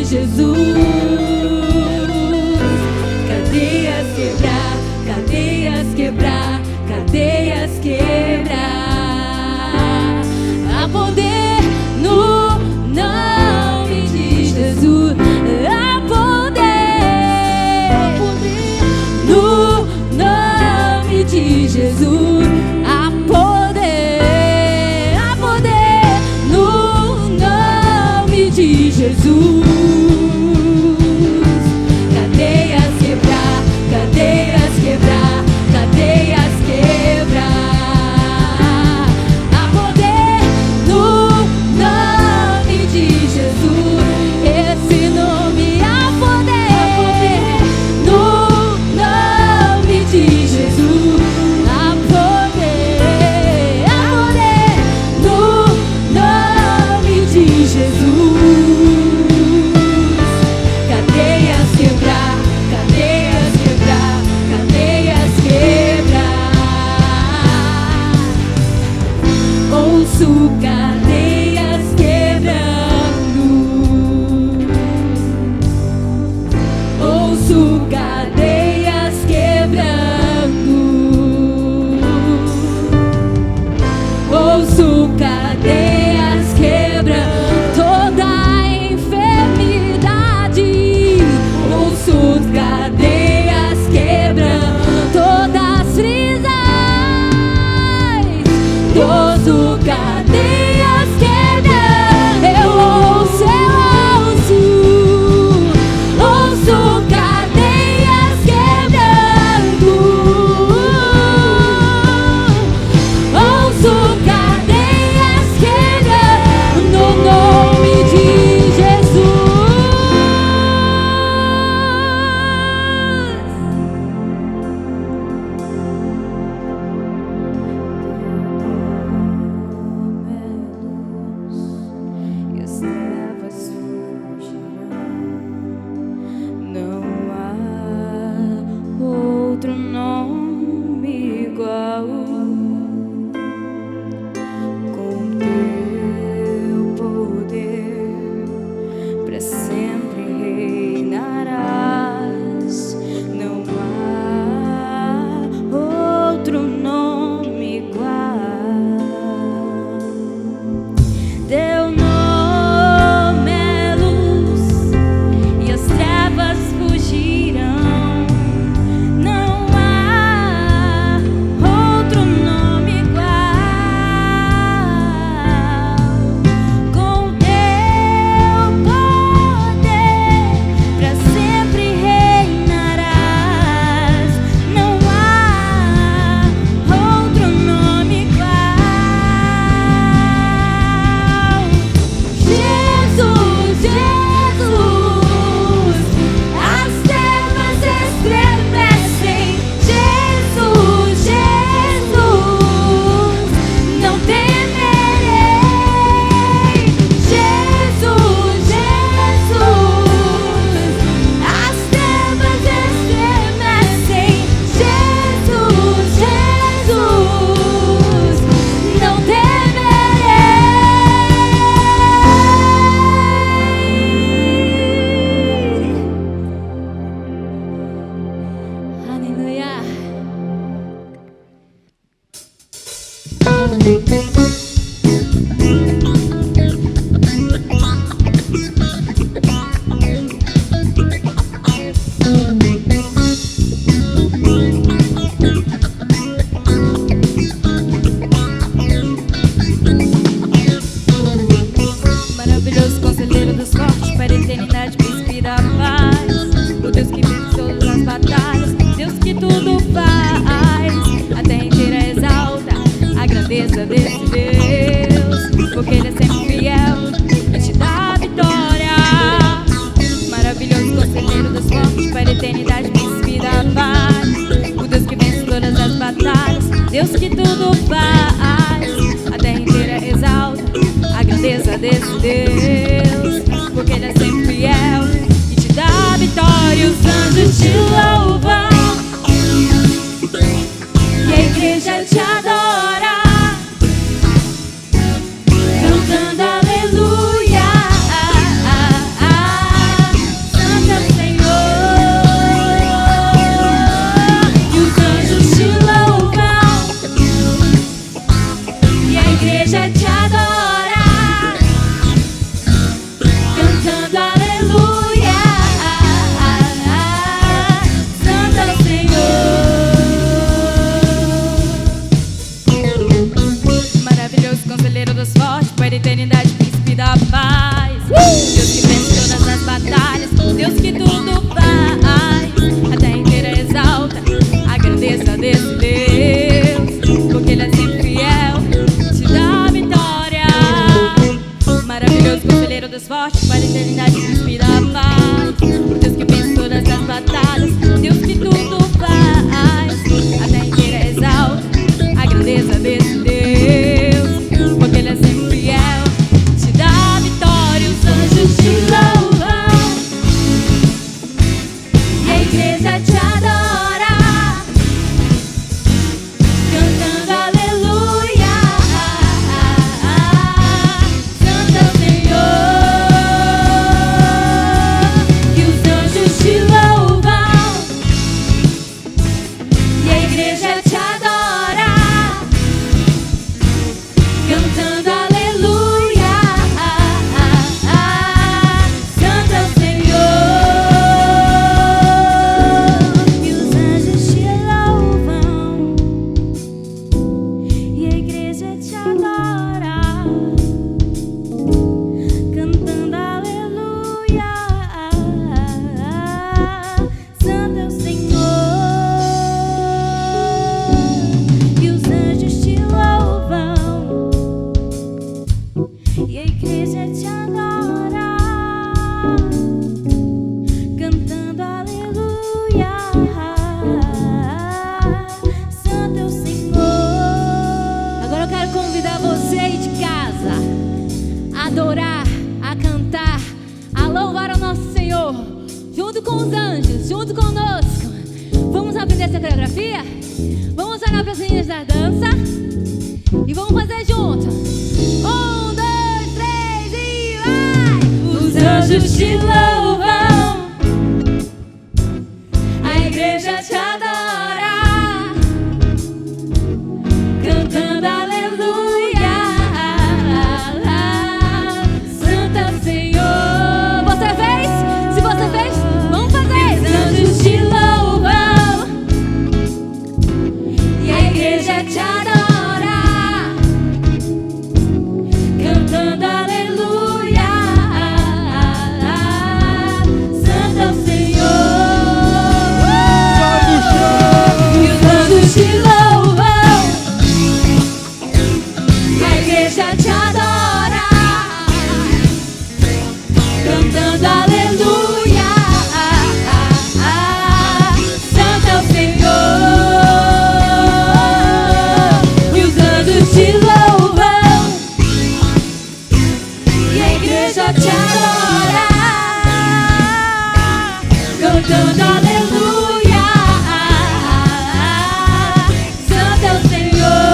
Jesus. Cadeias quebrar, cadeias quebrar, cadeias quebrar. Há poder no nome de Jesus. Há poder no nome de Jesus. Há poder no nome de Jesus. Cadeias quebrar, cadeias quebrar, cadeias quebrar. Há poder no nome de Jesus. Esse nome há poder no nome de Jesus. Há poder no nome de Jesus. Cadeias quebrar, cadeias quebrar, cadeias quebrar. Ouço cadeias quebrando. Ouço cadeias quebrando. Ouço cadeias quebrando. Toda enfermidade. Ouço cadeias quebrando. Todas prisões. Ouço cadeias quebrando. Eu ouço. Ouço cadeias quebrando. Ouço cadeias quebrando no nome de Jesus. E as trevas fugirão. Não há outro nome igual. Com teu poder para sempre reinarás. Não há outro nome igual. Teu nome é luz e as trevas fugirão. Não há outro nome igual. Com teu poder para sempre reinarás. Não há outro nome igual. Jesus, Jesus, as trevas estremecem. Jesus, Jesus, não temerei. Jesus, Jesus, as trevas estremecem. Jesus, Jesus, não temerei. Aleluia. Maravilhoso conselheiro dos fortes, para a eternidade, príncipe da paz. O Deus que vence todas as batalhas, Deus que tudo faz. A terra inteira exalta a grandeza desse Deus, porque Ele é sempre fiel e te dá a vitória. Maravilhoso conselheiro dos fortes, para a eternidade, príncipe da paz. O Deus que vence todas as batalhas, Deus que tudo faz. A terra inteira exalta a grandeza desse Deus, porque Ele é sempre fiel e te dá a vitória. Os anjos te louvam e a igreja te adora, cantando aleluia. Senhor, junto com os anjos, junto conosco. Vamos aprender essa coreografia? Vamos olhar para as meninas da dança e vamos fazer junto. 1, 2, 3 e vai! Os anjos te louvam, a igreja te adora, cantando aleluia. Santo é o Senhor. Você fez? Se você fez, vamos fazer. Os anjos te louvam e a igreja te adora, cantando aleluia. Santo é o Senhor. E os anjos te louvam, a igreja te adora, cantando aleluia. Santo é o Senhor. E os anjos te louvam e a igreja te adora, cantando aleluia. Santo é o Senhor,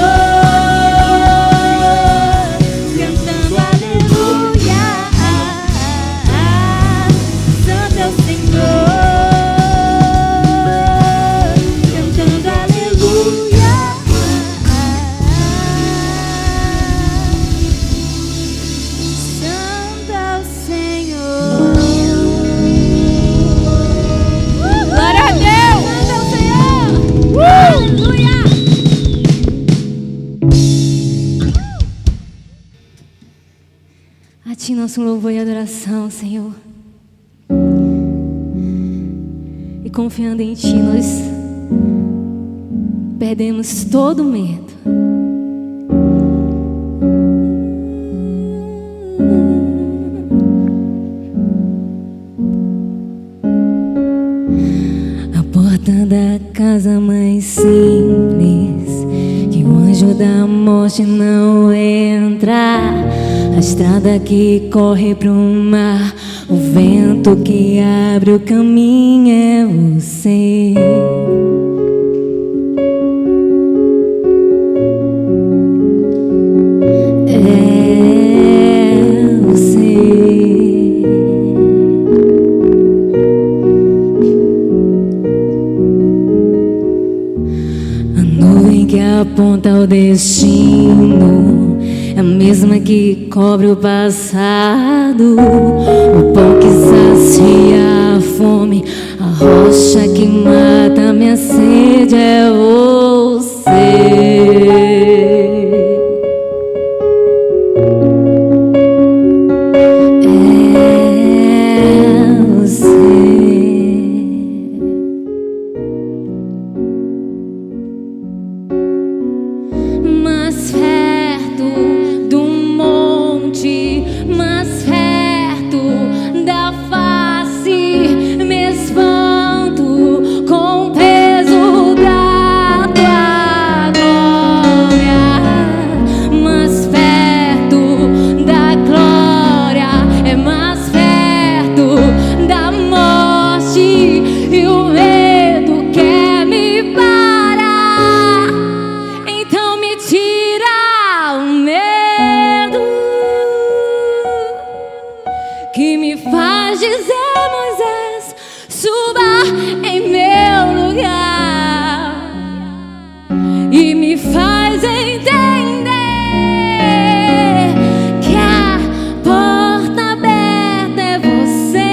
cantando aleluia. Santo é o Senhor, cantando aleluia. Santo é o Senhor. Glória a Deus. Santo é o Senhor. Aleluia. A ti nosso louvor e adoração, Senhor. E confiando em ti, nós perdemos todo medo. A porta da casa mais simples, que o anjo da morte não entra. A estrada que corre pro mar, o vento que abre o caminho é você. É você. A nuvem que aponta o destino é a mesma que cobre o passado. O pão que sacia a fome, a rocha que mata minha sede é você. Mais perto do monte, mais perto da face, me espanto com o peso da tua glória. Mais perto da glória, é mais perto da morte, e o medo quer me parar. Então me tira o medo que me faz dizer: Moisés, suba em meu lugar, e me faz entender que a porta aberta é você,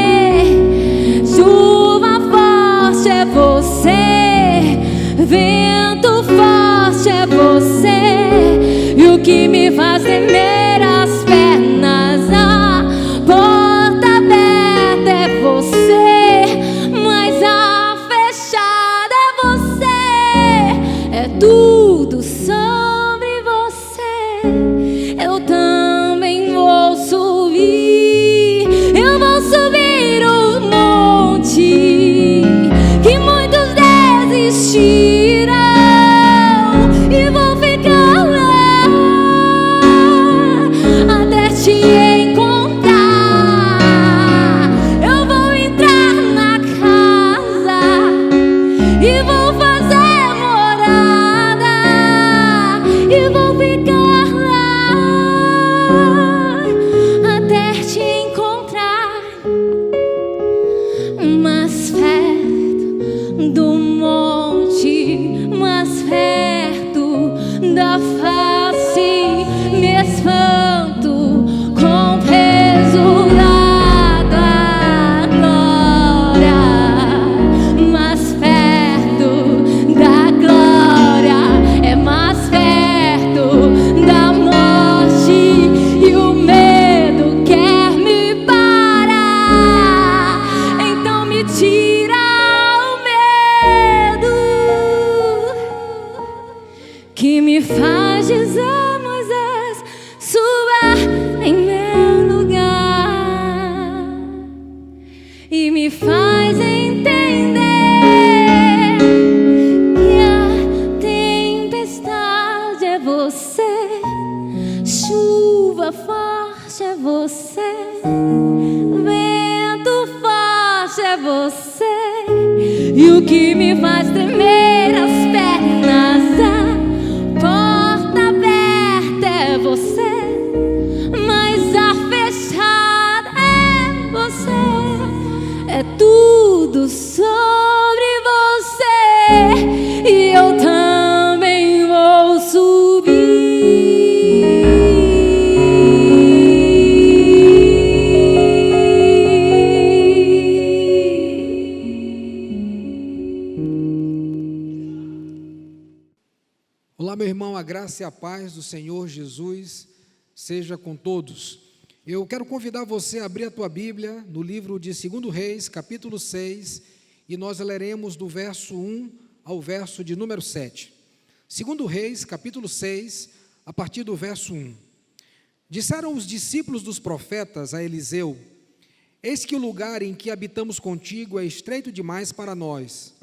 chuva forte é você, vento forte é você, e o que me faz tremer as pernas, a porta aberta é você, mas a fé mais perto do monte, mais perto da face, me espanto com o peso da glória, mais perto da glória, é mais perto da morte, e o medo quer me parar, então me tira o medo que me faz dizer: Moisés, suba em meu lugar, e me faz entender que a tempestade é você, chuva forte é você, vento forte é você, e o que me faz tremer as pernas, a porta aberta é você, mas a fechada é você, é tudo sobre você, e eu também vou Olá, meu irmão, a graça e a paz do Senhor Jesus seja com todos. Eu quero convidar você a abrir a tua Bíblia no livro de 2 Reis, capítulo 6, e nós leremos do verso 1 ao verso de número 7. 2 Reis, capítulo 6, a partir do verso 1. Disseram os discípulos dos profetas a Eliseu: eis que o lugar em que habitamos contigo é estreito demais para nós.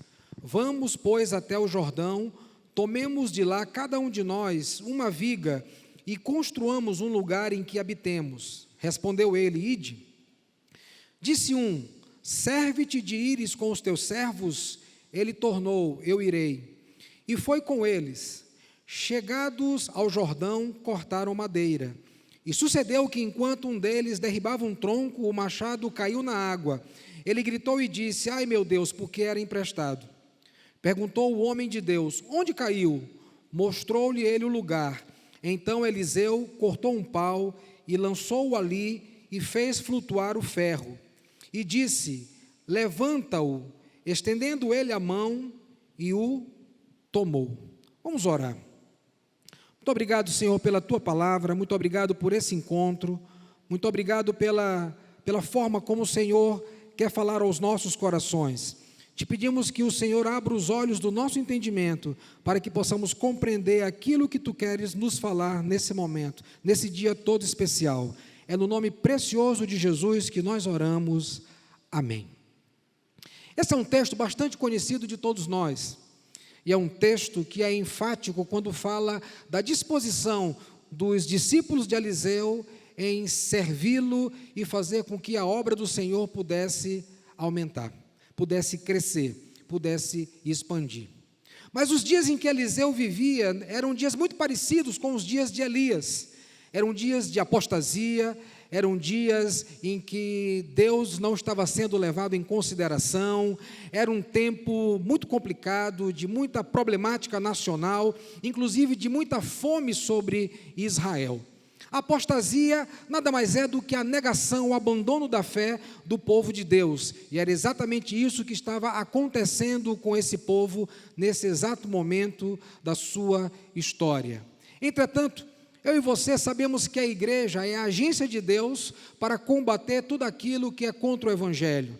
Vamos, pois, até o Jordão, tomemos de lá cada um de nós uma viga e construamos um lugar em que habitemos. Respondeu ele: ide. Disse um: serve-te de ires com os teus servos? Ele tornou: eu irei. E foi com eles. Chegados ao Jordão, cortaram madeira. E sucedeu que, enquanto um deles derribava um tronco, o machado caiu na água. Ele gritou e disse: ai, meu Deus, porque era emprestado. Perguntou o homem de Deus: onde caiu? Mostrou-lhe ele o lugar. Então Eliseu cortou um pau e lançou-o ali e fez flutuar o ferro. E disse: levanta-o, estendendo ele a mão, e o tomou. Vamos orar. Muito obrigado, Senhor, pela tua palavra, muito obrigado por esse encontro, muito obrigado pela forma como o Senhor quer falar aos nossos corações. Te pedimos que o Senhor abra os olhos do nosso entendimento, para que possamos compreender aquilo que Tu queres nos falar nesse momento, nesse dia todo especial. É no nome precioso de Jesus que nós oramos. Amém. Esse é um texto bastante conhecido de todos nós, e é um texto que é enfático quando fala da disposição dos discípulos de Eliseu em servi-lo e fazer com que a obra do Senhor pudesse aumentar, pudesse crescer, pudesse expandir. Mas os dias em que Eliseu vivia eram dias muito parecidos com os dias de Elias. Eram dias de apostasia, eram dias em que Deus não estava sendo levado em consideração, era um tempo muito complicado, de muita problemática nacional, inclusive de muita fome sobre Israel. A apostasia nada mais é do que a negação, o abandono da fé do povo de Deus. E era exatamente isso que estava acontecendo com esse povo nesse exato momento da sua história. Entretanto, eu e você sabemos que a igreja é a agência de Deus para combater tudo aquilo que é contra o Evangelho.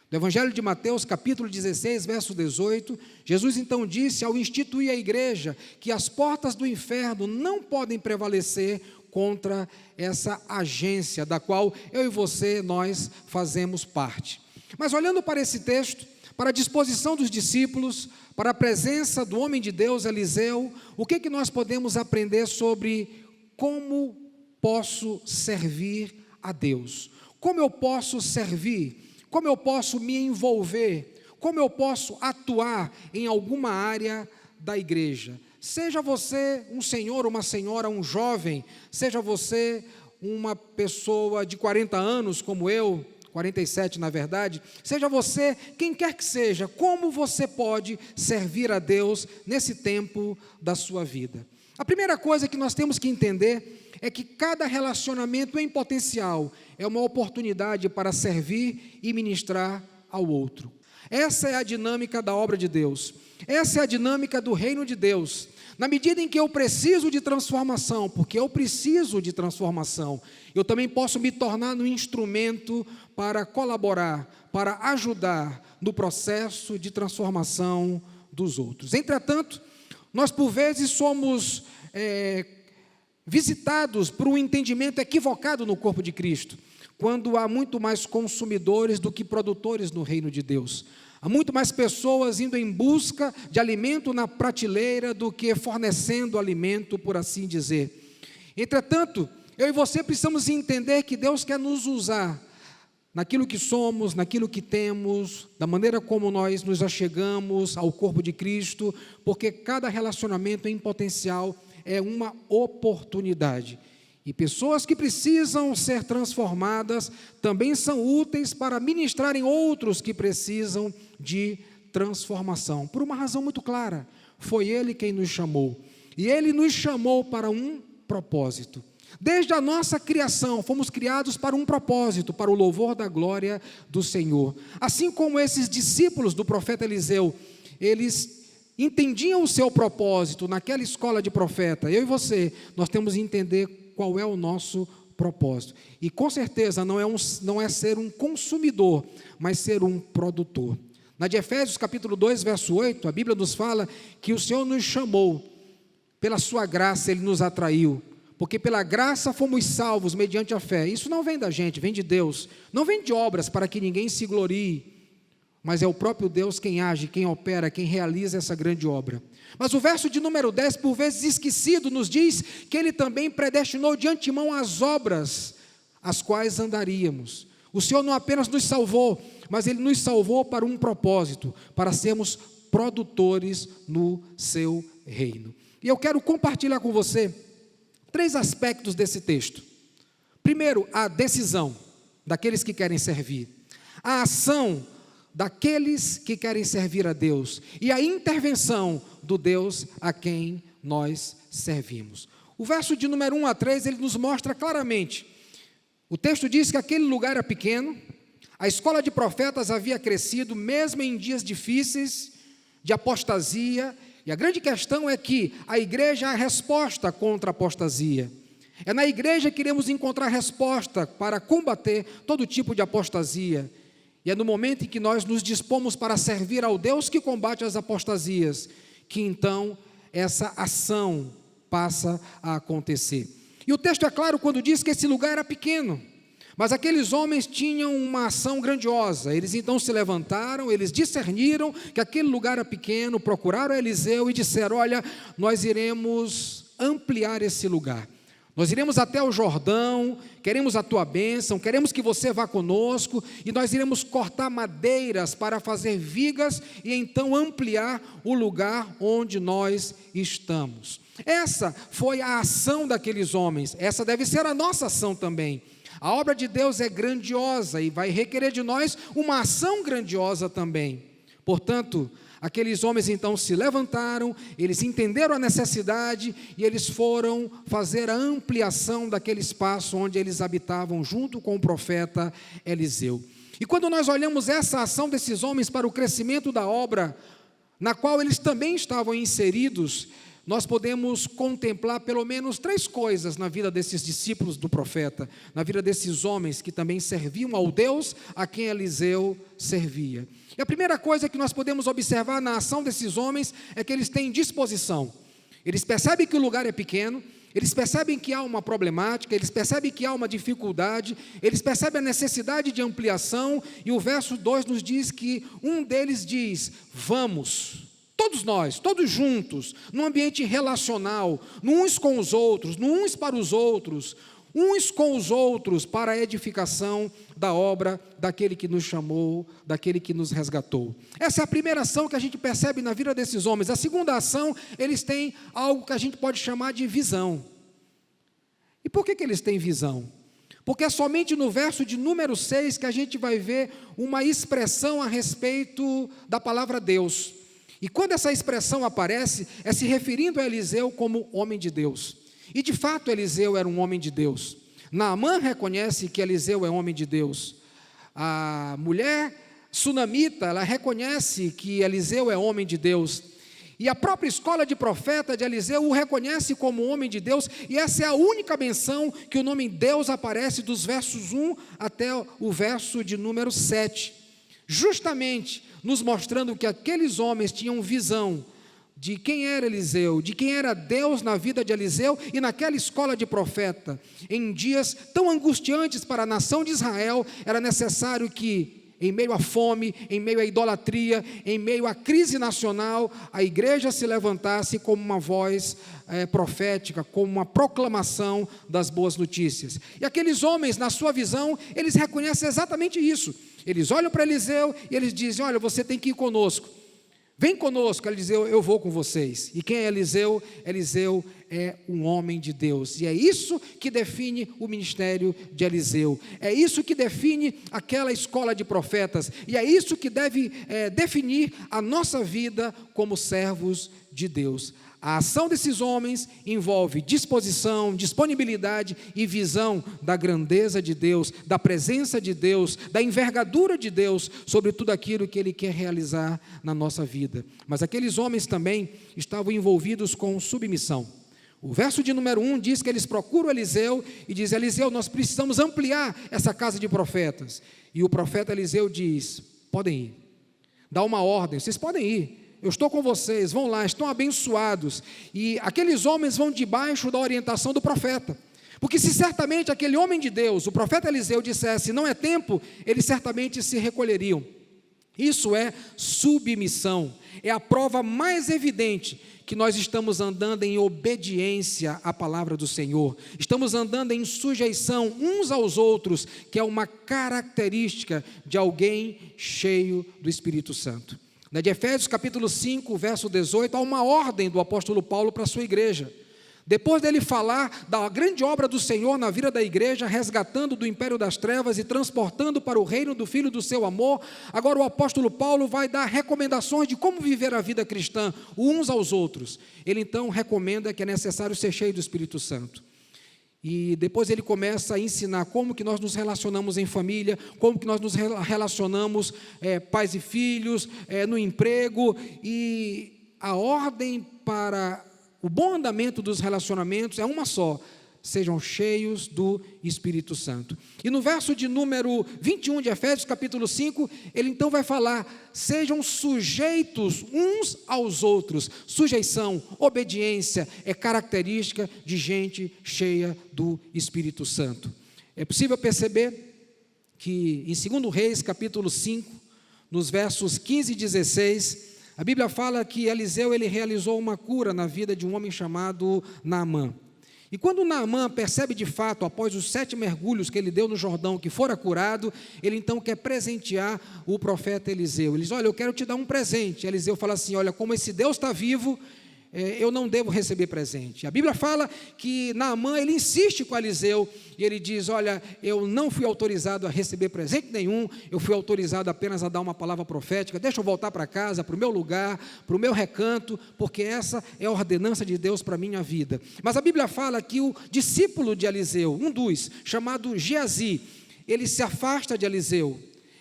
No Evangelho de Mateus, capítulo 16, verso 18, Jesus então disse, ao instituir a igreja, que as portas do inferno não podem prevalecer contra essa agência da qual eu e você, nós fazemos parte. Mas olhando para esse texto, para a disposição dos discípulos, para a presença do homem de Deus, Eliseu, o que nós podemos aprender sobre como posso servir a Deus? Como eu posso servir? Como eu posso me envolver? Como eu posso atuar em alguma área da igreja? Seja você um senhor, uma senhora, um jovem, seja você uma pessoa de 40 anos como eu, 47, na verdade, seja você, quem quer que seja, como você pode servir a Deus nesse tempo da sua vida. A primeira coisa que nós temos que entender é que cada relacionamento em potencial é uma oportunidade para servir e ministrar ao outro. Essa é a dinâmica da obra de Deus. Essa é a dinâmica do reino de Deus. Na medida em que eu preciso de transformação, porque eu preciso de transformação, eu também posso me tornar um instrumento para colaborar, para ajudar no processo de transformação dos outros. Entretanto, nós por vezes somos visitados por um entendimento equivocado no corpo de Cristo, quando há muito mais consumidores do que produtores no reino de Deus. Há muito mais pessoas indo em busca de alimento na prateleira do que fornecendo alimento, por assim dizer. Entretanto, eu e você precisamos entender que Deus quer nos usar naquilo que somos, naquilo que temos, da maneira como nós nos achegamos ao corpo de Cristo, porque cada relacionamento em potencial é uma oportunidade. E pessoas que precisam ser transformadas também são úteis para ministrarem outros que precisam de transformação. Por uma razão muito clara, foi Ele quem nos chamou. E Ele nos chamou para um propósito. Desde a nossa criação, fomos criados para um propósito, para o louvor da glória do Senhor. Assim como esses discípulos do profeta Eliseu, eles entendiam o seu propósito naquela escola de profeta. Eu e você, nós temos que entender qual é o nosso propósito. E com certeza não é ser um consumidor, mas ser um produtor. Na de Efésios capítulo 2, verso 8, a Bíblia nos fala que o Senhor nos chamou, pela sua graça Ele nos atraiu, porque pela graça fomos salvos mediante a fé. Isso não vem da gente, vem de Deus. Não vem de obras para que ninguém se glorie, mas é o próprio Deus quem age, quem opera, quem realiza essa grande obra. Mas o verso de número 10, por vezes esquecido, nos diz que Ele também predestinou de antemão as obras as quais andaríamos. O Senhor não apenas nos salvou, mas Ele nos salvou para um propósito, para sermos produtores no seu reino. E eu quero compartilhar com você 3 aspectos desse texto. Primeiro, a decisão daqueles que querem servir. A ação daqueles que querem servir a Deus, e a intervenção do Deus a quem nós servimos. O verso de número 1 a 3, ele nos mostra claramente. O texto diz que aquele lugar era pequeno, a escola de profetas havia crescido, mesmo em dias difíceis, de apostasia, e a grande questão é que a igreja é a resposta contra a apostasia. É na igreja que iremos encontrar resposta para combater todo tipo de apostasia. E é no momento em que nós nos dispomos para servir ao Deus que combate as apostasias, que então essa ação passa a acontecer. E o texto é claro quando diz que esse lugar era pequeno, mas aqueles homens tinham uma ação grandiosa. Eles então se levantaram, eles discerniram que aquele lugar era pequeno, procuraram Eliseu e disseram: olha, nós iremos ampliar esse lugar. Nós iremos até o Jordão, queremos a tua bênção, queremos que você vá conosco, e nós iremos cortar madeiras para fazer vigas e então ampliar o lugar onde nós estamos. Essa foi a ação daqueles homens, essa deve ser a nossa ação também. A obra de Deus é grandiosa e vai requerer de nós uma ação grandiosa também. Portanto, aqueles homens então se levantaram, eles entenderam a necessidade e eles foram fazer a ampliação daquele espaço onde eles habitavam junto com o profeta Eliseu. E quando nós olhamos essa ação desses homens para o crescimento da obra, na qual eles também estavam inseridos, nós podemos contemplar pelo menos 3 coisas na vida desses discípulos do profeta, na vida desses homens que também serviam ao Deus a quem Eliseu servia. E a primeira coisa que nós podemos observar na ação desses homens é que eles têm disposição. Eles percebem que o lugar é pequeno, eles percebem que há uma problemática, eles percebem que há uma dificuldade, eles percebem a necessidade de ampliação, e o verso 2 nos diz que um deles diz: vamos. Todos nós, todos juntos, num ambiente relacional, uns com os outros, uns para os outros, uns com os outros para a edificação da obra daquele que nos chamou, daquele que nos resgatou. Essa é a primeira ação que a gente percebe na vida desses homens. A segunda ação, eles têm algo que a gente pode chamar de visão. E por que eles têm visão? Porque é somente no verso de número 6 que a gente vai ver uma expressão a respeito da palavra Deus. E quando essa expressão aparece, é se referindo a Eliseu como homem de Deus. E de fato Eliseu era um homem de Deus. Naamã reconhece que Eliseu é homem de Deus. A mulher sunamita, ela reconhece que Eliseu é homem de Deus. E a própria escola de profeta de Eliseu o reconhece como homem de Deus, e essa é a única menção que o nome Deus aparece dos versos 1 até o verso de número 7, justamente nos mostrando que aqueles homens tinham visão de quem era Eliseu, de quem era Deus na vida de Eliseu e naquela escola de profeta. Em dias tão angustiantes para a nação de Israel, era necessário que, em meio à fome, em meio à idolatria, em meio à crise nacional, a igreja se levantasse como uma voz profética, como uma proclamação das boas notícias. E aqueles homens, na sua visão, eles reconhecem exatamente isso. Eles olham para Eliseu e eles dizem: olha, você tem que ir conosco. Vem conosco. Eliseu: eu vou com vocês. E quem é Eliseu? Eliseu é um homem de Deus, e é isso que define o ministério de Eliseu, é isso que define aquela escola de profetas, e é isso que deve definir a nossa vida como servos de Deus. A ação desses homens envolve disposição, disponibilidade e visão da grandeza de Deus, da presença de Deus, da envergadura de Deus sobre tudo aquilo que Ele quer realizar na nossa vida. Mas aqueles homens também estavam envolvidos com submissão. O verso de número 1 diz que eles procuram Eliseu e diz: Eliseu, nós precisamos ampliar essa casa de profetas. E o profeta Eliseu diz: podem ir, dá uma ordem, vocês podem ir, eu estou com vocês, vão lá, estão abençoados. E aqueles homens vão debaixo da orientação do profeta, porque se certamente aquele homem de Deus, o profeta Eliseu, dissesse não é tempo, eles certamente se recolheriam. Isso é submissão, é a prova mais evidente que nós estamos andando em obediência à palavra do Senhor, estamos andando em sujeição uns aos outros, que é uma característica de alguém cheio do Espírito Santo. De Efésios capítulo 5, verso 18, há uma ordem do apóstolo Paulo para a sua igreja. Depois dele falar da grande obra do Senhor na vida da igreja, resgatando do império das trevas e transportando para o reino do Filho do seu amor, agora o apóstolo Paulo vai dar recomendações de como viver a vida cristã uns aos outros. Ele então recomenda que é necessário ser cheio do Espírito Santo. E depois ele começa a ensinar como que nós nos relacionamos em família, como que nós nos relacionamos pais e filhos, no emprego, e a ordem para o bom andamento dos relacionamentos é uma só: sejam cheios do Espírito Santo. E no verso de número 21 de Efésios capítulo 5, ele então vai falar: sejam sujeitos uns aos outros. Sujeição, obediência é característica de gente cheia do Espírito Santo. É possível perceber que em 2 Reis capítulo 5, nos versos 15 e 16, a Bíblia fala que Eliseu ele realizou uma cura na vida de um homem chamado Naamã. E quando Naamã percebe de fato, após os 7 mergulhos que ele deu no Jordão, que fora curado, ele então quer presentear o profeta Eliseu. Ele diz: olha, eu quero te dar um presente. Eliseu fala assim: olha, como esse Deus está vivo, eu não devo receber presente. A Bíblia fala que Naamã, ele insiste com Eliseu, e ele diz: olha, eu não fui autorizado a receber presente nenhum, eu fui autorizado apenas a dar uma palavra profética, deixa eu voltar para casa, para o meu lugar, para o meu recanto, porque essa é a ordenança de Deus para a minha vida. Mas a Bíblia fala que o discípulo de Eliseu, um dos, chamado Geazi, ele se afasta de Eliseu,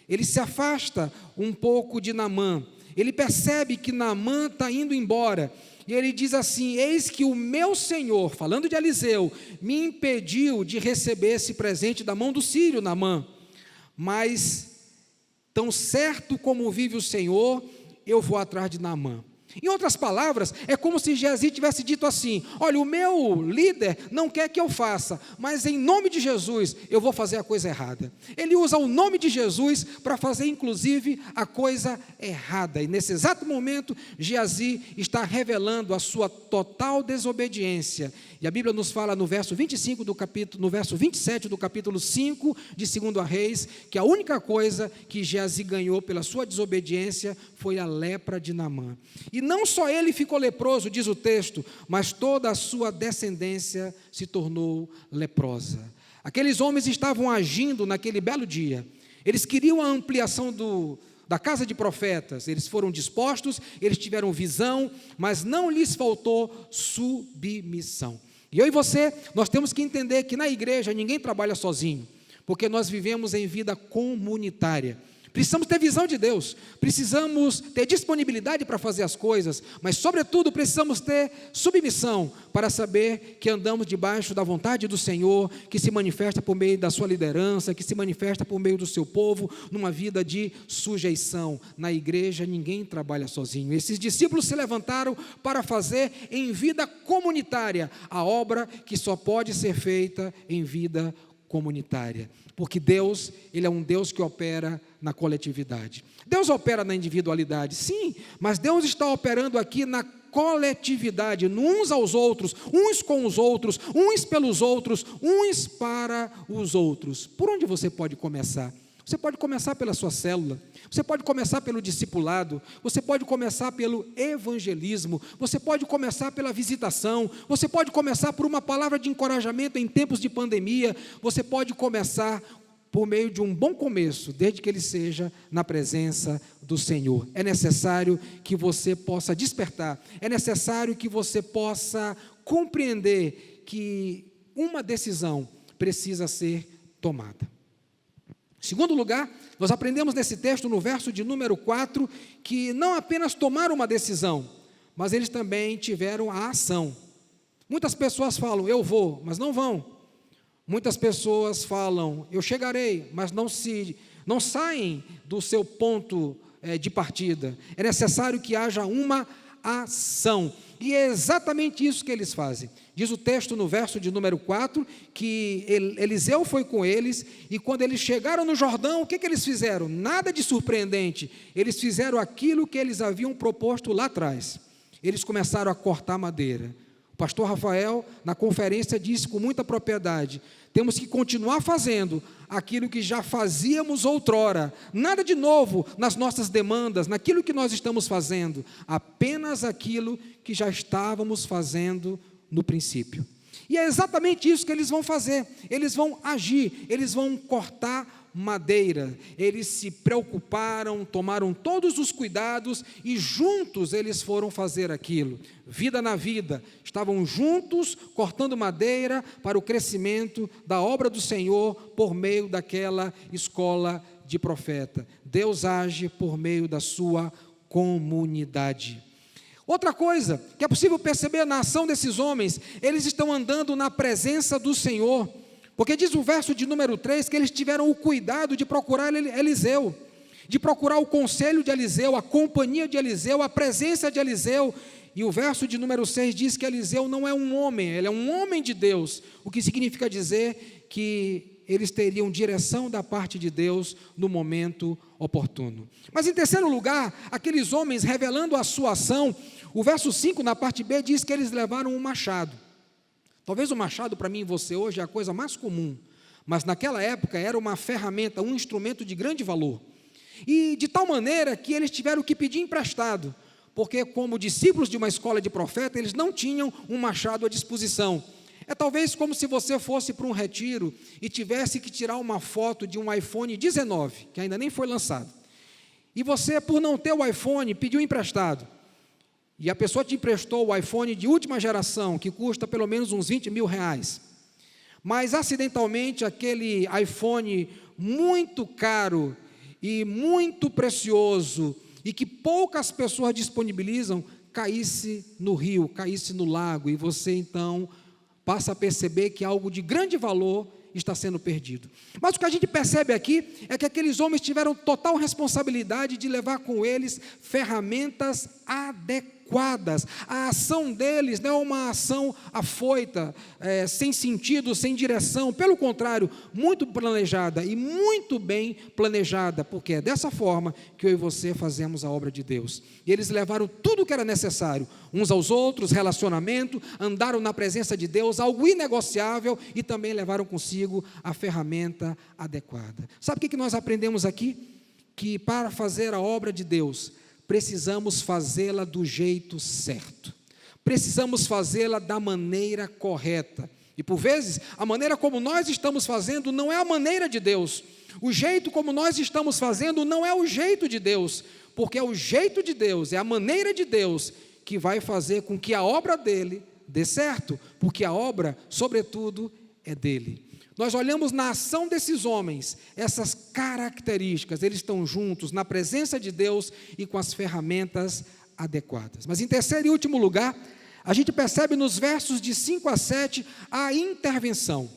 ele se afasta um pouco de Naamã, ele percebe que Naamã está indo embora, e ele diz assim: eis que o meu Senhor, falando de Eliseu, me impediu de receber esse presente da mão do sírio Naamã, mas tão certo como vive o Senhor, eu vou atrás de Naamã. Em outras palavras, é como se Geazi tivesse dito assim: olha, o meu líder não quer que eu faça, mas em nome de Jesus eu vou fazer a coisa errada. Ele usa o nome de Jesus para fazer inclusive a coisa errada, e nesse exato momento Geazi está revelando a sua total desobediência. E a Bíblia nos fala no verso 25 do capítulo, no verso 27 do capítulo 5 de 2 Reis, que a única coisa que Geazi ganhou pela sua desobediência foi a lepra de Naamã. E não só ele ficou leproso, diz o texto, mas toda a sua descendência se tornou leprosa. Aqueles homens estavam agindo naquele belo dia. Eles queriam a ampliação da casa de profetas. Eles foram dispostos, eles tiveram visão, mas não lhes faltou submissão. E eu e você, nós temos que entender que na igreja ninguém trabalha sozinho, porque nós vivemos em vida comunitária. Precisamos ter visão de Deus, precisamos ter disponibilidade para fazer as coisas, mas sobretudo precisamos ter submissão para saber que andamos debaixo da vontade do Senhor, que se manifesta por meio da sua liderança, que se manifesta por meio do seu povo, numa vida de sujeição. Na igreja ninguém trabalha sozinho. Esses discípulos se levantaram para fazer em vida comunitária a obra que só pode ser feita em vida comunitária, porque Deus, Ele é um Deus que opera na coletividade. Deus opera na individualidade, sim, mas Deus está operando aqui na coletividade, uns aos outros, uns com os outros, uns pelos outros, uns para os outros. Por onde você pode começar? Você pode começar pela sua célula, você pode começar pelo discipulado, você pode começar pelo evangelismo, você pode começar pela visitação, você pode começar por uma palavra de encorajamento em tempos de pandemia, você pode começar por meio de um bom começo, desde que ele seja na presença do Senhor. É necessário que você possa despertar, é necessário que você possa compreender que uma decisão precisa ser tomada. Em segundo lugar, nós aprendemos nesse texto, no verso de número 4, que não apenas tomaram uma decisão, mas eles também tiveram a ação. Muitas pessoas falam, eu vou, mas não vão. Muitas pessoas falam, eu chegarei, mas não saem do seu ponto de partida. É necessário que haja uma ação. E é exatamente isso que eles fazem. Diz o texto no verso de número 4, que Eliseu foi com eles, e quando eles chegaram no Jordão, o que eles fizeram? Nada de surpreendente, eles fizeram aquilo que eles haviam proposto lá atrás. Eles começaram a cortar madeira. O pastor Rafael, na conferência, disse com muita propriedade, temos que continuar fazendo aquilo que já fazíamos outrora, nada de novo nas nossas demandas, naquilo que nós estamos fazendo, apenas aquilo que já estávamos fazendo no princípio. E é exatamente isso que eles vão fazer, eles vão agir, eles vão cortar madeira, eles se preocuparam, tomaram todos os cuidados e juntos eles foram fazer aquilo, vida na vida, estavam juntos cortando madeira para o crescimento da obra do Senhor por meio daquela escola de profeta. Deus age por meio da sua comunidade. Outra coisa que é possível perceber na ação desses homens, eles estão andando na presença do Senhor, porque diz o verso de número 3 que eles tiveram o cuidado de procurar Eliseu, de procurar o conselho de Eliseu, a companhia de Eliseu, a presença de Eliseu. E o verso de número 6 diz que Eliseu não é um homem, ele é um homem de Deus, o que significa dizer que eles teriam direção da parte de Deus no momento oportuno. Mas em terceiro lugar, aqueles homens revelando a sua ação, o verso 5 na parte B diz que eles levaram um machado. Talvez o machado para mim e você hoje é a coisa mais comum, mas naquela época era uma ferramenta, um instrumento de grande valor. E de tal maneira que eles tiveram que pedir emprestado, porque como discípulos de uma escola de profeta, eles não tinham um machado à disposição. É talvez como se você fosse para um retiro e tivesse que tirar uma foto de um iPhone 19, que ainda nem foi lançado. E você, por não ter o iPhone, pediu emprestado. E a pessoa te emprestou o iPhone de última geração, que custa pelo menos uns 20 mil reais. Mas, acidentalmente, aquele iPhone muito caro e muito precioso, e que poucas pessoas disponibilizam, caísse no rio, caísse no lago, e você, então, passa a perceber que algo de grande valor está sendo perdido. Mas o que a gente percebe aqui é que aqueles homens tiveram total responsabilidade de levar com eles ferramentas adequadas. A ação deles não é uma ação afoita, sem sentido, sem direção, pelo contrário, muito planejada e muito bem planejada, porque é dessa forma que eu e você fazemos a obra de Deus. E eles levaram tudo o que era necessário, uns aos outros, relacionamento, andaram na presença de Deus, algo inegociável, e também levaram consigo a ferramenta adequada. Sabe o que nós aprendemos aqui? Que para fazer a obra de Deus, precisamos fazê-la do jeito certo, precisamos fazê-la da maneira correta. E por vezes, a maneira como nós estamos fazendo não é a maneira de Deus. O jeito como nós estamos fazendo não é o jeito de Deus, porque é o jeito de Deus, é a maneira de Deus que vai fazer com que a obra dele dê certo, porque a obra, sobretudo, é dele. Nós olhamos na ação desses homens, essas características, eles estão juntos na presença de Deus e com as ferramentas adequadas. Mas em terceiro e último lugar, a gente percebe nos versos de 5 a 7 a intervenção.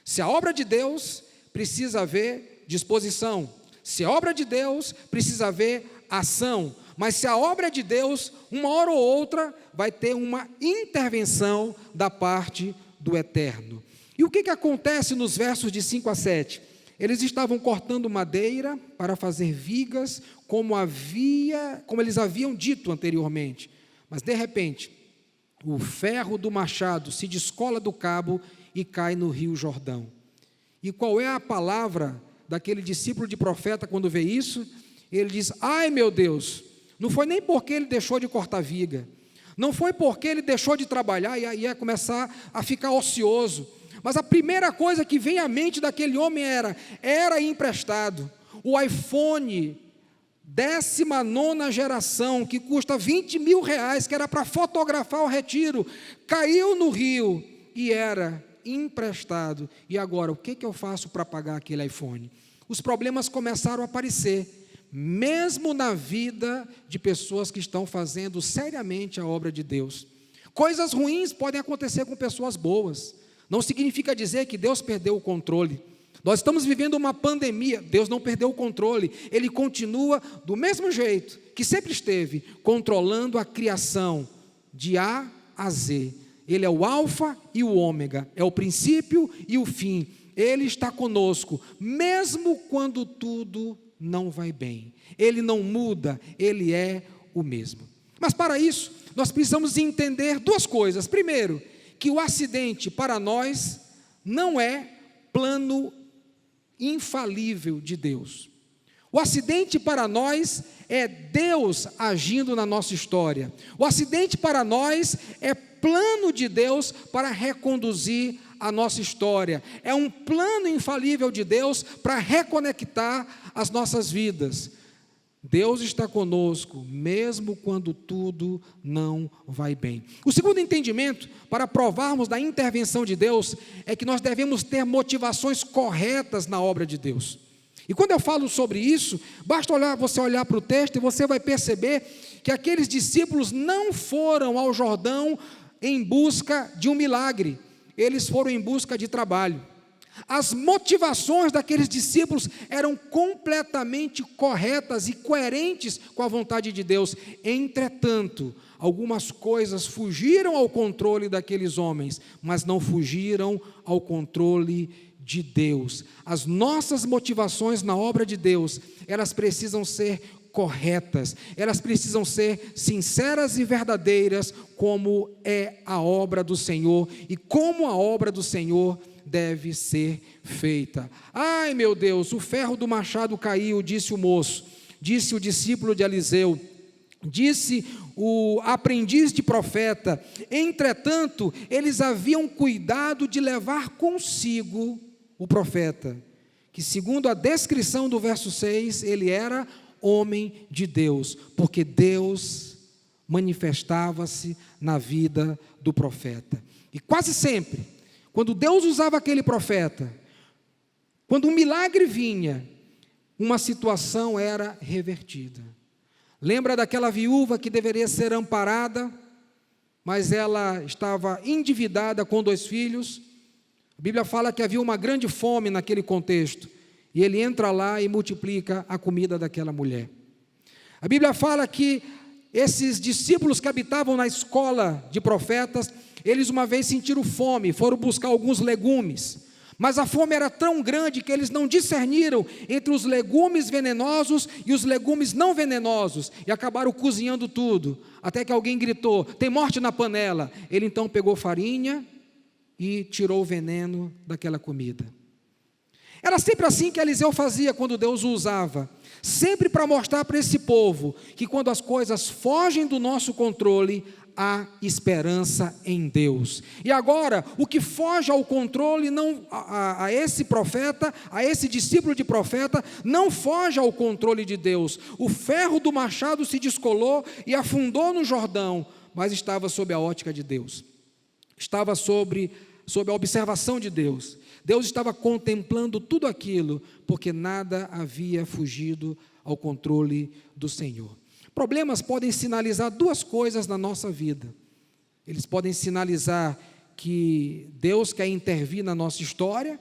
Se a obra de Deus, precisa haver disposição. Se a obra de Deus, precisa haver ação. Mas se a obra é de Deus, uma hora ou outra vai ter uma intervenção da parte do Eterno. E o que acontece nos versos de 5 a 7? Eles estavam cortando madeira para fazer vigas, como eles haviam dito anteriormente. Mas de repente, o ferro do machado se descola do cabo e cai no rio Jordão. E qual é a palavra daquele discípulo de profeta quando vê isso? Ele diz: ai meu Deus, não foi nem porque ele deixou de cortar viga, não foi porque ele deixou de trabalhar e ia começar a ficar ocioso, mas a primeira coisa que vem à mente daquele homem era emprestado. O iPhone 19ª geração, que custa R$20 mil, que era para fotografar o retiro, caiu no rio e era emprestado. E agora, o que eu faço para pagar aquele iPhone? Os problemas começaram a aparecer, mesmo na vida de pessoas que estão fazendo seriamente a obra de Deus. Coisas ruins podem acontecer com pessoas boas. Não significa dizer que Deus perdeu o controle. Nós estamos vivendo uma pandemia, Deus não perdeu o controle, Ele continua do mesmo jeito que sempre esteve, controlando a criação de A a Z. Ele é o alfa e o ômega, é o princípio e o fim. Ele está conosco, mesmo quando tudo não vai bem. Ele não muda, Ele é o mesmo. Mas para isso, nós precisamos entender duas coisas. Primeiro, que o acidente para nós não é plano infalível de Deus. O acidente para nós é Deus agindo na nossa história. O acidente para nós é plano de Deus para reconduzir a nossa história. É um plano infalível de Deus para reconectar as nossas vidas. Deus está conosco, mesmo quando tudo não vai bem. O segundo entendimento, para provarmos da intervenção de Deus, é que nós devemos ter motivações corretas na obra de Deus. E quando eu falo sobre isso, basta você olhar para o texto e você vai perceber que aqueles discípulos não foram ao Jordão em busca de um milagre, eles foram em busca de trabalho. As motivações daqueles discípulos eram completamente corretas e coerentes com a vontade de Deus. Entretanto, algumas coisas fugiram ao controle daqueles homens, mas não fugiram ao controle de Deus. As nossas motivações na obra de Deus, elas precisam ser corretas, elas precisam ser sinceras e verdadeiras, como é a obra do Senhor e como a obra do Senhor deve ser feita. Ai meu Deus, o ferro do machado caiu, disse o moço, disse o discípulo de Eliseu, disse o aprendiz de profeta. Entretanto, eles haviam cuidado de levar consigo o profeta, que segundo a descrição do verso 6, ele era homem de Deus, porque Deus manifestava-se na vida do profeta. E quase sempre, quando Deus usava aquele profeta, quando um milagre vinha, uma situação era revertida. Lembra daquela viúva que deveria ser amparada, mas ela estava endividada com 2 filhos? A Bíblia fala que havia uma grande fome naquele contexto, e ele entra lá e multiplica a comida daquela mulher. A Bíblia fala que esses discípulos que habitavam na escola de profetas, eles uma vez sentiram fome, foram buscar alguns legumes, mas a fome era tão grande que eles não discerniram entre os legumes venenosos e os legumes não venenosos, e acabaram cozinhando tudo, até que alguém gritou: tem morte na panela. Ele então pegou farinha e tirou o veneno daquela comida. Era sempre assim que Eliseu fazia quando Deus o usava, sempre para mostrar para esse povo que quando as coisas fogem do nosso controle, há esperança em Deus. E agora, o que foge ao controle a esse profeta, a esse discípulo de profeta, não foge ao controle de Deus. O ferro do machado se descolou e afundou no Jordão, mas estava sob a ótica de Deus. Estava sob a observação de Deus. Deus estava contemplando tudo aquilo, porque nada havia fugido ao controle do Senhor. Problemas podem sinalizar duas coisas na nossa vida. Eles podem sinalizar que Deus quer intervir na nossa história,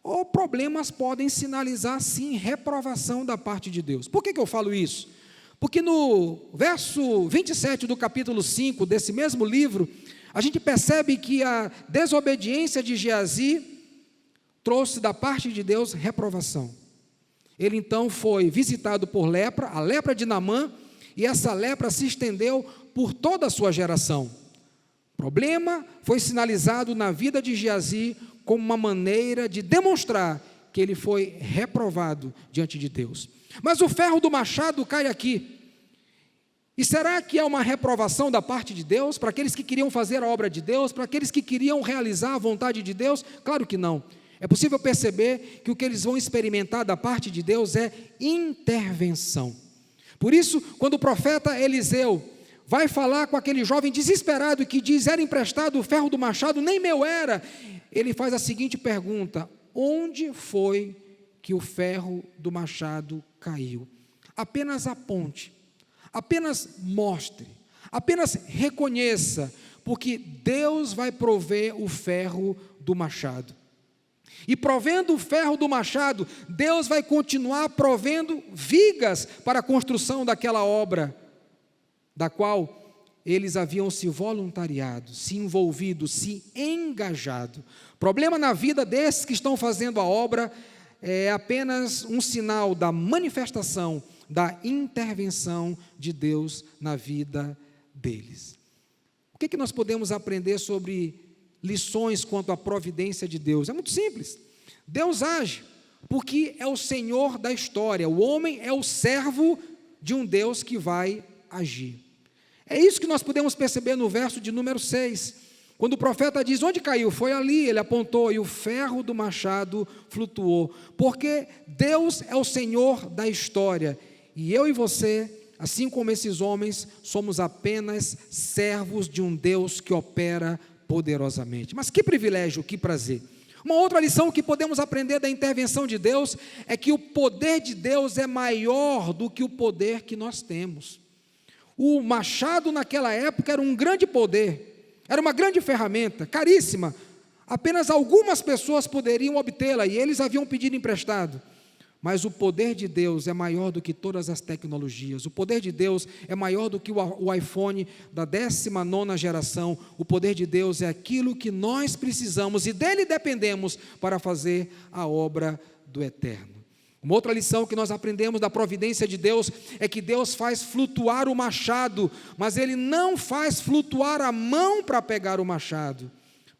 ou problemas podem sinalizar, sim, reprovação da parte de Deus. Por que eu falo isso? Porque no verso 27 do capítulo 5 desse mesmo livro, a gente percebe que a desobediência de Geazi trouxe da parte de Deus reprovação. Ele então foi visitado por lepra, a lepra de Naamã, e essa lepra se estendeu por toda a sua geração. O problema foi sinalizado na vida de Geazi como uma maneira de demonstrar que ele foi reprovado diante de Deus. Mas o ferro do machado cai aqui. E será que é uma reprovação da parte de Deus, para aqueles que queriam fazer a obra de Deus, para aqueles que queriam realizar a vontade de Deus? Claro que não. É possível perceber que o que eles vão experimentar da parte de Deus é intervenção. Por isso, quando o profeta Eliseu vai falar com aquele jovem desesperado que diz: era emprestado o ferro do machado, nem meu era, ele faz a seguinte pergunta: onde foi que o ferro do machado caiu? Apenas aponte, apenas mostre, apenas reconheça, porque Deus vai prover o ferro do machado. E provendo o ferro do machado, Deus vai continuar provendo vigas para a construção daquela obra, da qual eles haviam se voluntariado, se envolvido, se engajado. Problema na vida desses que estão fazendo a obra é apenas um sinal da manifestação, da intervenção de Deus na vida deles. O que nós podemos aprender sobre lições quanto à providência de Deus? É muito simples. Deus age porque é o Senhor da história. O homem é o servo de um Deus que vai agir. É isso que nós podemos perceber no verso de número 6. Quando o profeta diz: onde caiu? Foi ali, ele apontou, e o ferro do machado flutuou. Porque Deus é o Senhor da história. E eu e você, assim como esses homens, somos apenas servos de um Deus que opera poderosamente. Mas que privilégio, que prazer. Uma outra lição que podemos aprender da intervenção de Deus é que o poder de Deus é maior do que o poder que nós temos. O machado naquela época era um grande poder, era uma grande ferramenta, caríssima. Apenas algumas pessoas poderiam obtê-la e eles haviam pedido emprestado. Mas o poder de Deus é maior do que todas as tecnologias. O poder de Deus é maior do que o iPhone da 19ª geração. O poder de Deus é aquilo que nós precisamos e dele dependemos para fazer a obra do eterno. Uma outra lição que nós aprendemos da providência de Deus é que Deus faz flutuar o machado, mas ele não faz flutuar a mão para pegar o machado,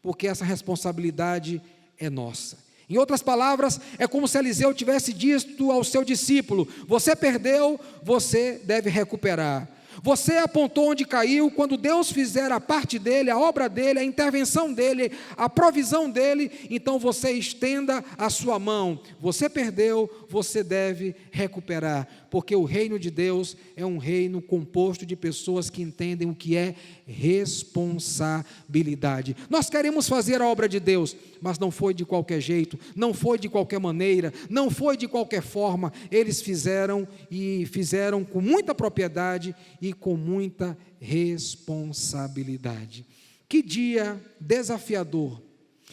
porque essa responsabilidade é nossa. Em outras palavras, é como se Eliseu tivesse dito ao seu discípulo: você perdeu, você deve recuperar. Você apontou onde caiu. Quando Deus fizer a parte dele, a obra dele, a intervenção dele, a provisão dele, então você estenda a sua mão. Você perdeu, você deve recuperar, porque o reino de Deus é um reino composto de pessoas que entendem o que é responsabilidade. Nós queremos fazer a obra de Deus, mas não foi de qualquer jeito, não foi de qualquer maneira, não foi de qualquer forma. Eles fizeram e fizeram com muita propriedade e com muita responsabilidade. Que dia desafiador,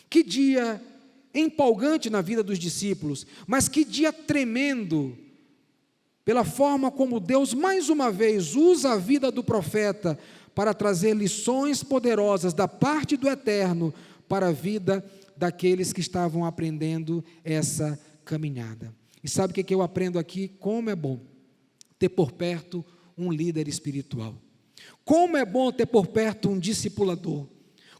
que dia empolgante na vida dos discípulos, mas que dia tremendo, pela forma como Deus mais uma vez usa a vida do profeta para trazer lições poderosas da parte do Eterno para a vida daqueles que estavam aprendendo essa caminhada. E sabe o que eu aprendo aqui? Como é bom ter por perto um líder espiritual. Como é bom ter por perto um discipulador.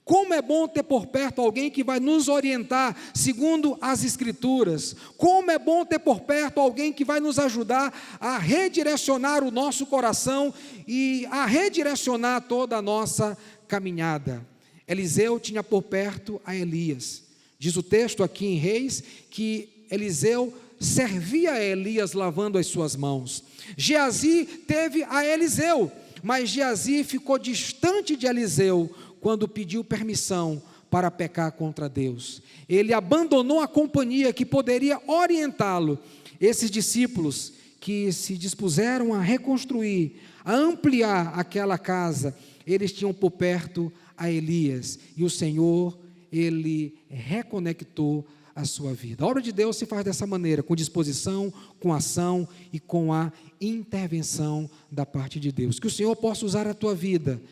Como é bom ter por perto alguém que vai nos orientar segundo as Escrituras. Como é bom ter por perto alguém que vai nos ajudar a redirecionar o nosso coração e a redirecionar toda a nossa caminhada. Eliseu tinha por perto a Elias. Diz o texto aqui em Reis que Eliseu servia a Elias lavando as suas mãos. Geazi teve a Eliseu, mas Geazi ficou distante de Eliseu quando pediu permissão para pecar contra Deus. Ele abandonou a companhia que poderia orientá-lo. Esses discípulos que se dispuseram a reconstruir, a ampliar aquela casa, eles tinham por perto a Elias, e o Senhor, Ele reconectou a sua vida. A obra de Deus se faz dessa maneira, com disposição, com ação e com a intervenção da parte de Deus. Que o Senhor possa usar a tua vida,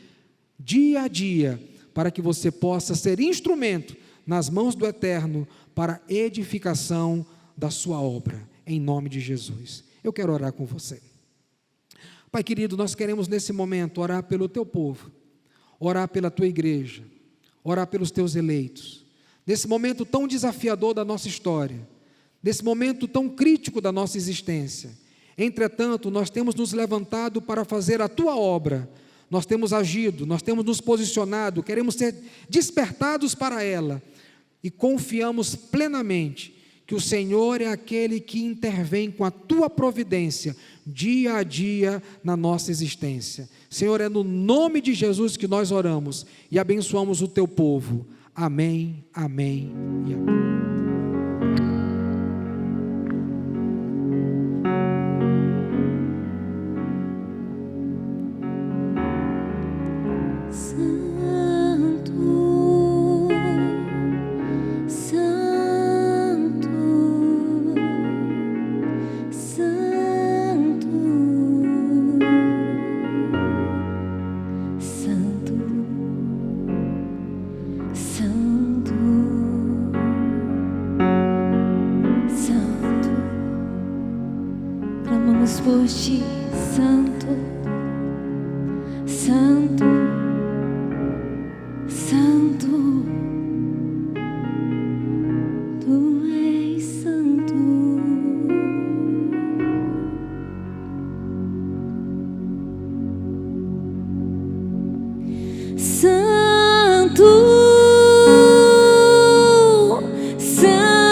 dia a dia, para que você possa ser instrumento nas mãos do Eterno, para a edificação da sua obra, em nome de Jesus. Eu quero orar com você. Pai querido, nós queremos nesse momento orar pelo teu povo, orar pela tua igreja, orar pelos teus eleitos, nesse momento tão desafiador da nossa história, nesse momento tão crítico da nossa existência. Entretanto, nós temos nos levantado para fazer a tua obra, nós temos agido, nós temos nos posicionado, queremos ser despertados para ela, e confiamos plenamente que o Senhor é aquele que intervém com a tua providência, dia a dia na nossa existência. Senhor, é no nome de Jesus que nós oramos e abençoamos o teu povo. Amém, amém e amém. Por ti, Santo, Santo, Santo, Tu és Santo. Santo, Santo.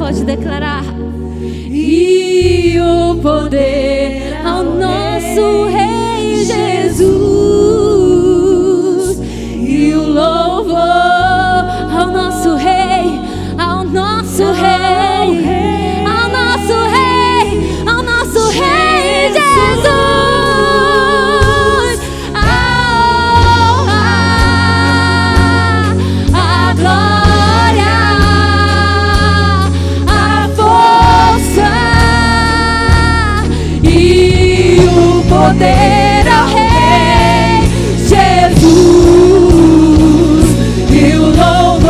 pode declarar. E o poder ao nosso Rei Jesus, e o louvor ao nosso Rei, ao nosso Rei, ao nosso Rei, ao nosso Rei Jesus. A glória, a força e o poder ao Rei Jesus, e o louvor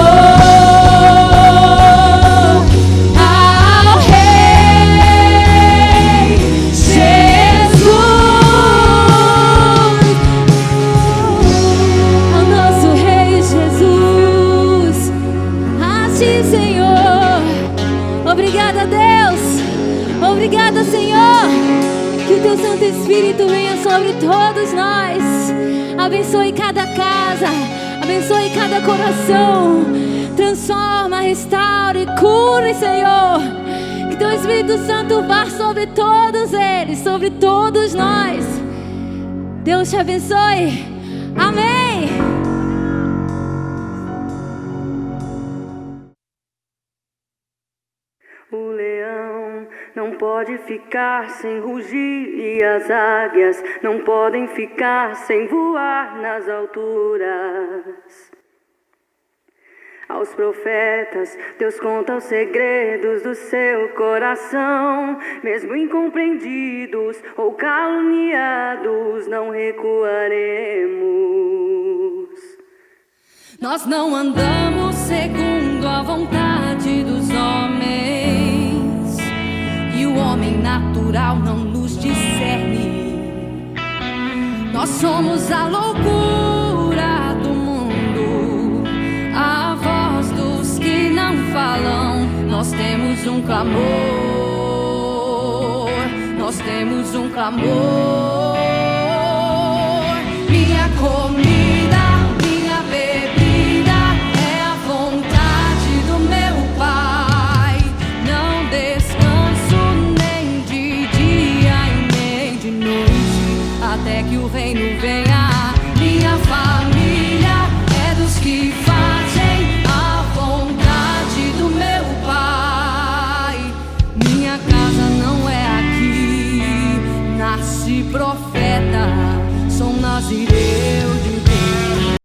ao Rei Jesus, ao nosso Rei Jesus. Assim, Senhor, obrigada, Deus, obrigada, Senhor. Que o Teu Santo Espírito venha sobre todos nós. Abençoe cada casa, abençoe cada coração. Transforma, restaure, cure, Senhor. Que Teu Espírito Santo vá sobre todos eles, sobre todos nós. Deus te abençoe. Amém. O leão não pode ficar sem rugir, e as águias não podem ficar sem voar nas alturas. Aos profetas, Deus conta os segredos do seu coração. Mesmo incompreendidos ou caluniados, não recuaremos. Nós não andamos segundo a vontade dos homens, e o homem natural não nos discerne. Nós somos a loucura do mundo, a voz dos que não falam. Nós temos um clamor, nós temos um clamor.